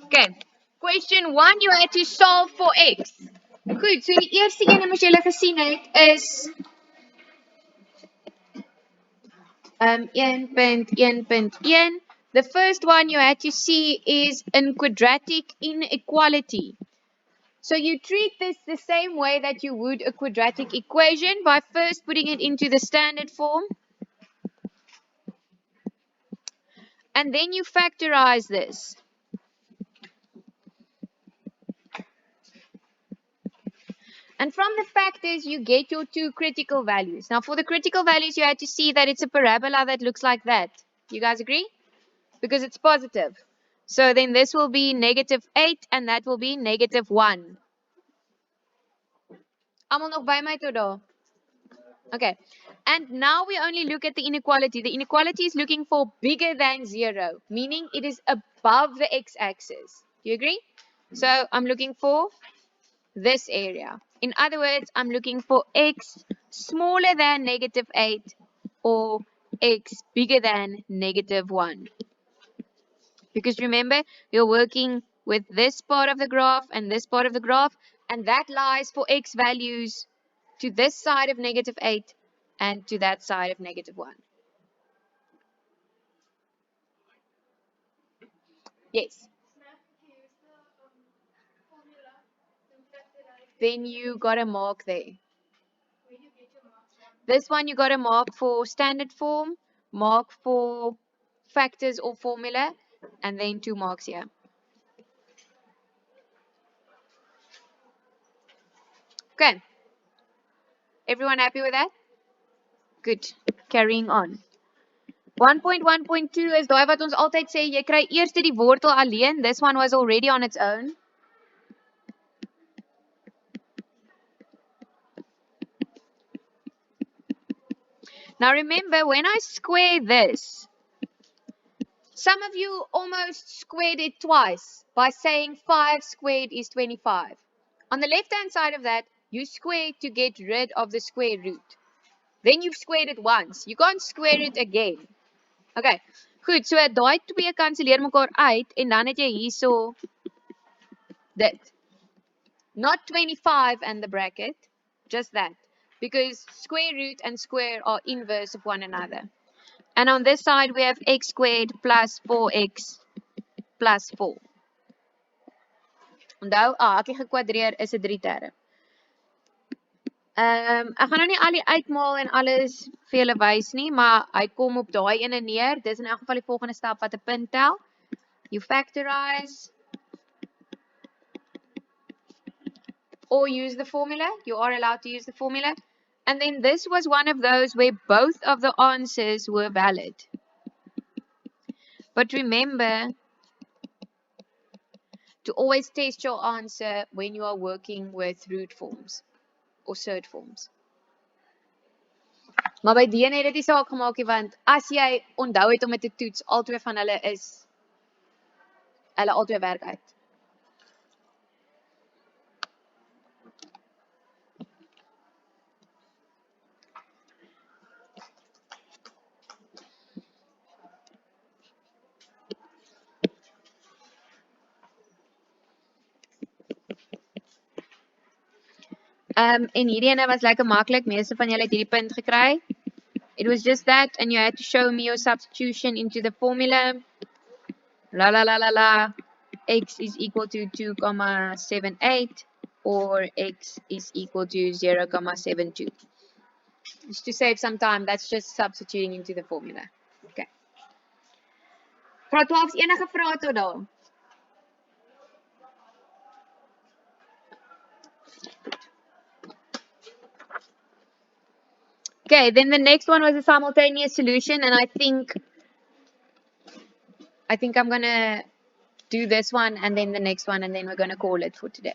Okay. Question 1, you had to solve for x. Goed, so die eerste ene wat julle gesien het is 1.1.1. The first one you had to see is in quadratic inequality. So you treat this the same way that you would a quadratic equation by first putting it into the standard form. And then you factorize this. And from the factors, you get your two critical values. Now, for the critical values, you had to see that it's a parabola that looks like that. You guys agree? Because it's positive. So then this will be -8 and that will be -1. Almal nog by my tot daar? Okay. And now we only look at the inequality. The inequality is looking for bigger than 0, meaning it is above the x-axis. Do you agree? So I'm looking for this area. In other words, I'm looking for x smaller than -8 or x bigger than -1. Because remember, you're working with this part of the graph and this part of the graph, and that lies for x values to this side of -8 and to that side of -1. Yes. Then you got a mark there. This one you got a mark for standard form, mark for factors or formula, and then 2 marks here. Okay. Everyone happy with that? Good. Carrying on. 1.1.2 is daai wat ons altyd sê jy kry eers die wortel alleen. This one was already on its own. Now remember, when I square this, some of you almost squared it twice by saying 5 squared is 25. On the left-hand side of that, you square to get rid of the square root. Then you've squared it once. You can't square it again. Okay, goed, so daai twee kanselleer mekaar uit en dan het jy hierso dit. Not 25 and the bracket, just that. Because square root and square are inverse of one another. And on this side we have x squared plus 4x plus 4. Onthou, hakie gekwadreer is 'n 3 term. Ek gaan nou nie al die uitmaal en alles vir julle wys nie, maar hy kom op daai ene neer. Dis in elk geval die volgende stap wat 'n punt tel. You factorize or use the formula. You are allowed to use the formula. And then this was one of those where both of the answers were valid. But remember to always test your answer when you are working with root forms or surd forms. Maar by die het dit nie saak gemaak nie, want as jy onthou het om dit te toets, albei van hulle albei werk uit. En hierdie ene was lekker maklik. Meeste van julle het hierdie punt gekry. It was just that, and you had to show me your substitution into the formula. X is equal to 2,78 or x is equal to 0,72. Just to save some time, that's just substituting into the formula. Okay. Graad 12 enige vrae tot daar? Okay, then the next one was a simultaneous solution, and I think I'm gonna do this one and then the next one, and then we're gonna call it for today.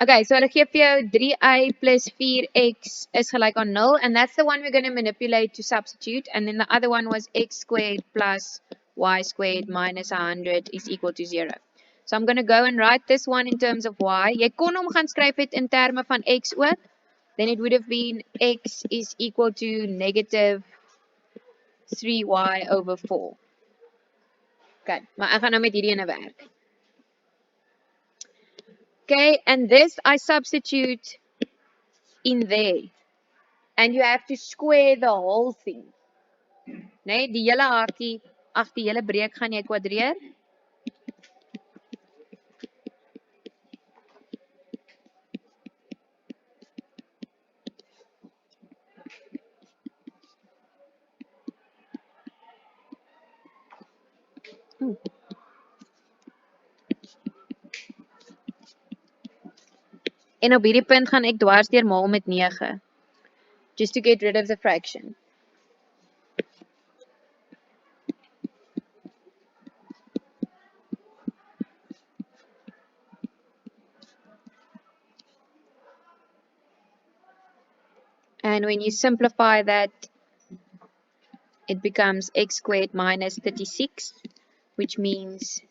Okay, so hulle gee vir jou 3y plus 4x is gelyk aan 0, and that's the one we're going to manipulate to substitute. And then the other one was x squared plus y squared minus 100 is equal to 0. So I'm going to go and write this one in terms of y. Jy kon hom gaan skryf het in terme van x ook. Then it would have been x is equal to -3y over 4. Okay, maar ek gaan nou met hierdie ene werk. Okay, and this I substitute in there. And you have to square the whole thing. Nee, die hele hartjie, ag die hele breek gaan jy kwadreer. En op hierdie punt gaan ek dwarsdeur maal met 9. Just to get rid of the fraction. And when you simplify that, it becomes x squared minus 36, which means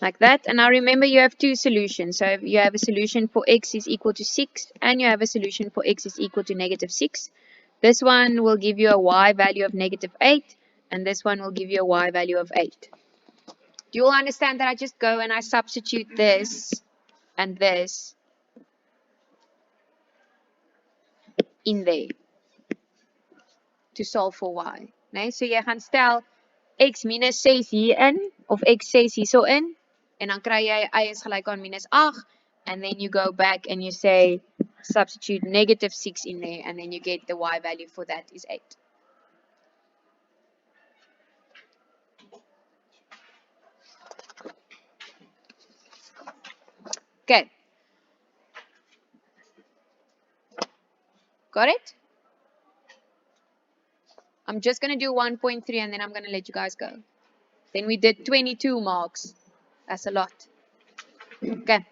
like that. And now remember you have two solutions. So you have a solution for x is equal to 6 and you have a solution for x is equal to negative 6. This one will give you a y value of negative 8 and this one will give you a y value of 8. Do you all understand that I just go and I substitute this and this in there to solve for y? Nee? So jy gaan stel x minus 6 hierin of x 6 hierso in en dan kry jy y is gelyk aan minus 8 and then you go back and you say substitute negative 6 in there and then you get the y value for that is 8. Okay. Got it? I'm just going to do 1.3 and then I'm going to let you guys go. Then we did 22 marks. That's a lot. Okay.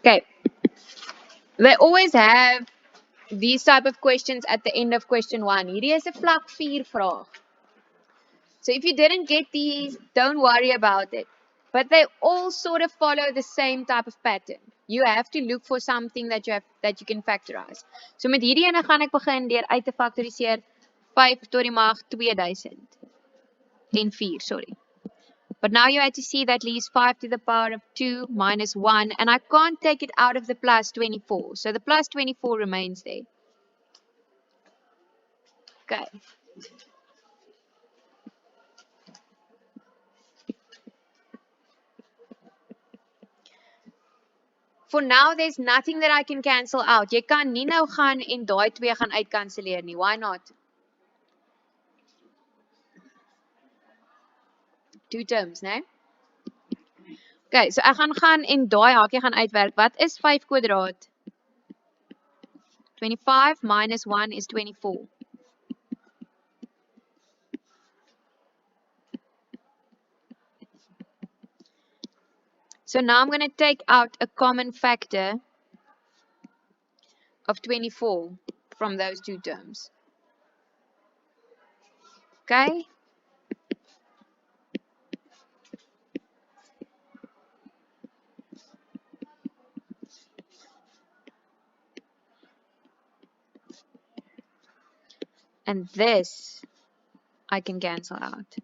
Okay. They always have these type of questions at the end of question 1. Hierdie is 'n vlak 4 vraag. So if you didn't get these, don't worry about it. But they all sort of follow the same type of pattern. You have to look for something that you can factorize. So met hierdie ene gaan ek begin deur uit te faktoriseer 5 tot die mag 2000. En 4, sorry. But now you have to see that leaves 5 to the power of 2 minus 1. And I can't take it out of the plus 24. So the plus 24 remains there. Okay. For now, there's nothing that I can cancel out. Jy kan nie nou gaan en daai 2 gaan uitkanselleer nie. Why not? 2 terms, né? Okay, so ek gaan en daai hakie gaan uitwerk. Wat is 5 kwadraat? 25 minus 1 is 24. So now I'm going to take out a common factor of 24 from those 2 terms. Okay? And this I can cancel out.